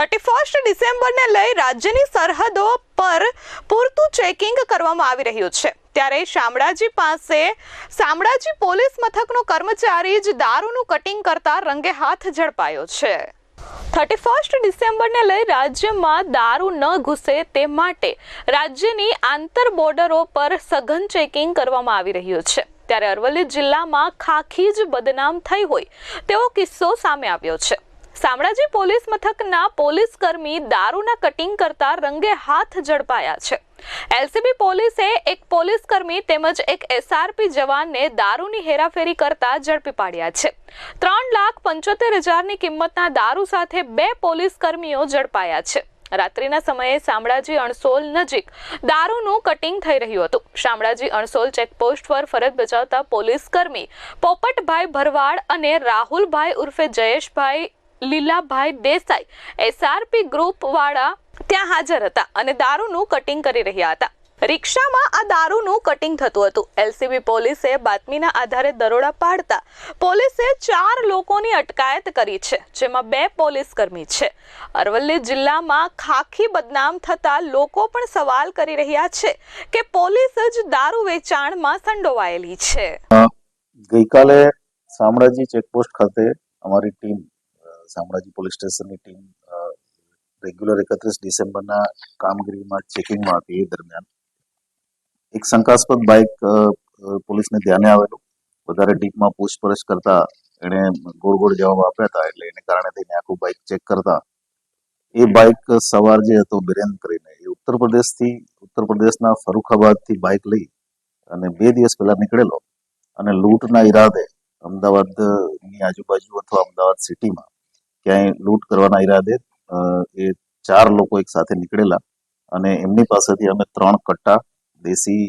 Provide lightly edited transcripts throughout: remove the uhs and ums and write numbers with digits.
31 ડિસેમ્બરને લઈ રાજ્યની સરહદો પર પૂરતું ચેકિંગ કરવામાં આવી રહ્યું છે, ત્યારે શામળાજી પાસે શામળાજી પોલીસ મથકનો કર્મચારી જ દારૂનું કટિંગ કરતા રંગે હાથ ઝડપાયો છે। 31 ડિસેમ્બરને લઈ રાજ્યમાં દારૂ ન ઘૂસે તે માટે રાજ્યની આંતર બોર્ડરો પર સઘન ચેકિંગ કરવામાં આવી રહ્યું છે, ત્યારે અરવલ્લી જિલ્લામાં ખાખી જ બદનામ થઈ હોય તેવો કિસ્સો સામે આવ્યો છે। શામળાજી પોલીસ મથકના પોલીસ કર્મી દારૂના કટિંગ કરતા રંગે હાથ ઝડપાયા છે। એલસીબી પોલીસે એક પોલીસ કર્મી તેમજ એક એસઆરપી જવાનને દારૂની હેરાફેરી કરતા ઝડપી પાડ્યા છે। 3,75,000ની કિંમતના દારૂ સાથે 2 પોલીસ કર્મીઓ ઝડપાયા છે। રાત્રિના સમયે શામળાજી અણસોલ નજીક દારૂનું કટિંગ થઈ રહ્યું હતું। શામળાજી અણસોલ ચેકપોસ્ટ પર ફરજ બજાવતા પોલીસ કર્મી પોપટભાઈ ભરવાડ અને રાહુલભાઈ ઉર્ફે જયેશભાઈ લીલાભાઈ દેસાઈ એસઆરપી ગ્રુપ વાળા ત્યાં હાજર હતા અને દારૂનું કટિંગ કરી રહ્યા હતા। રિક્ષામાં આ દારૂનું કટિંગ થતું હતું। એલસીબી પોલીસે બાતમીના આધારે દરોડા પાડતા પોલીસે 4 લોકોની અટકાયત કરી છે, જેમાં 2 પોલીસ કર્મી છે। અરવલ્લી જિલ્લામાં ખાખી બદનામ થતા લોકો પણ સવાલ કરી રહ્યા છે કે પોલીસ જ દારૂ વેચાણમાં સંડોવાયેલી છે। ગઈકાલે શામળાજી ચેકપોસ્ટ ખાતે અમારી ટીમ શામળાજી પોલીસ સ્ટેશનની ટીમ રેગ્યુલર 31 ડિસેમ્બરના કામગીરીમાં ચેકિંગમાં હતી। એ દરમિયાન એક શંકાસ્પદ બાઇક પોલીસને ધ્યાને આવેલું। વધારે ડીપમાં પૂછપરછ કરતા એણે ગોળ ગોળ જવાબ આપ્યા હતા, એટલે એને કારણે થઈને આખું બાઇક ચેક કરતા એ બાઇક સવાર જે હતો બિરેન કરીને એ ઉત્તર પ્રદેશના ફરુખાબાદથી બાઇક લઈ અને 2 દિવસ પહેલા નીકળેલો અને લૂંટના ઈરાદે અમદાવાદની આજુબાજુ અથવા અમદાવાદ સિટીમાં ક્યાંય લૂંટ કરવાના ઈરાદે એ 4 લોકો એક સાથે નીકળેલા અને એમની પાસેથી અમે 3 કટ્ટા દેશી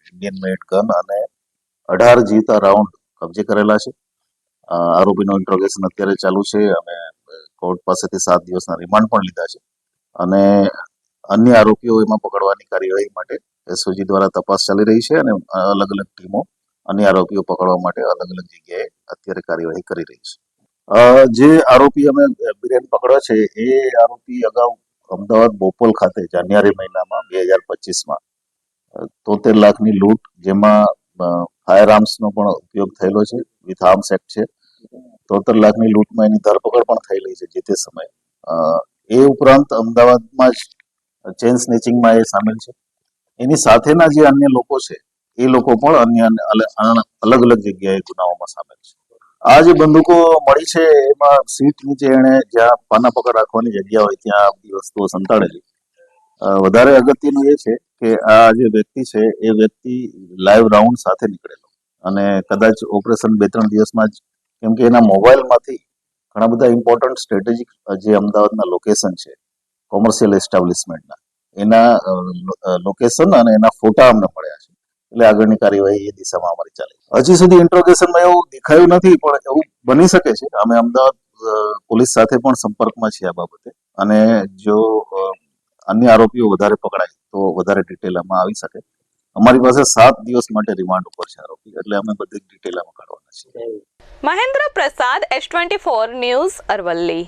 ઇન્ડિયન મેડ ગન અને 18 જીવતા રાઉન્ડ કબજે કરેલા છે। આરોપીનો ઇન્ટ્રોગેશન અત્યારે ચાલુ છે। અમે કોર્ટ પાસેથી 7 દિવસના રિમાન્ડ પણ લીધા છે અને અન્ય આરોપીઓ એમાં પકડવાની કાર્યવાહી માટે એસઓજી દ્વારા તપાસ ચાલી રહી છે અને અલગ અલગ ટીમો અન્ય આરોપીઓ પકડવા માટે અલગ અલગ જગ્યાએ અત્યારે કાર્યવાહી કરી રહી છે। જે આરોપી અમે બિરેન પકડ્યો છે એ આરોપી અગાઉ અમદાવાદ બોપલ ખાતે જાન્યુઆરી મહિનામાં 2025માં 73 લાખની લૂંટ, જેમાં ફાયર આર્મ્સનો પણ ઉપયોગ થયેલો છે, વિથ આર્મ્સ એક્ટ છે। 73 લાખની લૂંટમાં એની ધરપકડ પણ થયેલી છે જે તે સમયે। એ ઉપરાંત અમદાવાદમાં જ ચેઇન સ્નેચિંગમાં એ સામેલ છે। એની સાથેના જે અન્ય લોકો છે એ લોકો પણ અન્ય અલગ અલગ જગ્યાએ ગુનાઓમાં સામેલ છે। આ જે બંદૂકો મળી છે એમાં સીટ નીચે એને જ્યાં પાના પકડ રાખવાની જગ્યા હોય ત્યાં આ બધી વસ્તુઓ સંતાડેલી। વધારે અગત્યનું એ છે કે આ જે વ્યક્તિ છે એ વ્યક્તિ લાઈવ રાઉન્ડ સાથે નીકળેલો અને કદાચ ઓપરેશન 2-3 દિવસમાં જ, કેમ કે એના મોબાઈલમાંથી ઘણા બધા ઇમ્પોર્ટન્ટ સ્ટ્રેટેજિક જે અમદાવાદના લોકેશન છે કોમર્શિયલ એસ્ટાબ્લિશમેન્ટના, એના લોકેશન અને એના ફોટા અમને મળ્યા છે, એટલે આગળની કાર્યવાહી એ દિશામાં અમારી ચાલે। હજી સુધી ઇન્ટ્રોગેશનમાં એવું દેખાયું નથી, પણ એવું બની શકે છે। અમે અમદાવાદ પોલીસ સાથે પણ સંપર્કમાં છીએ આ બાબતે અને જો અન્ય આરોપીઓ વધારે પકડાય તો વધારે ડિટેલ આમાં આવી શકે। અમારી પાસે 7 દિવસ માટે રિમાન્ડ ઉપર છે આરોપી, એટલે અમે બધી ડિટેલ આમાં કાઢવાના છીએ। મહેન્દ્ર પ્રસાદ, S24 ન્યૂઝ, અરવલ્લી।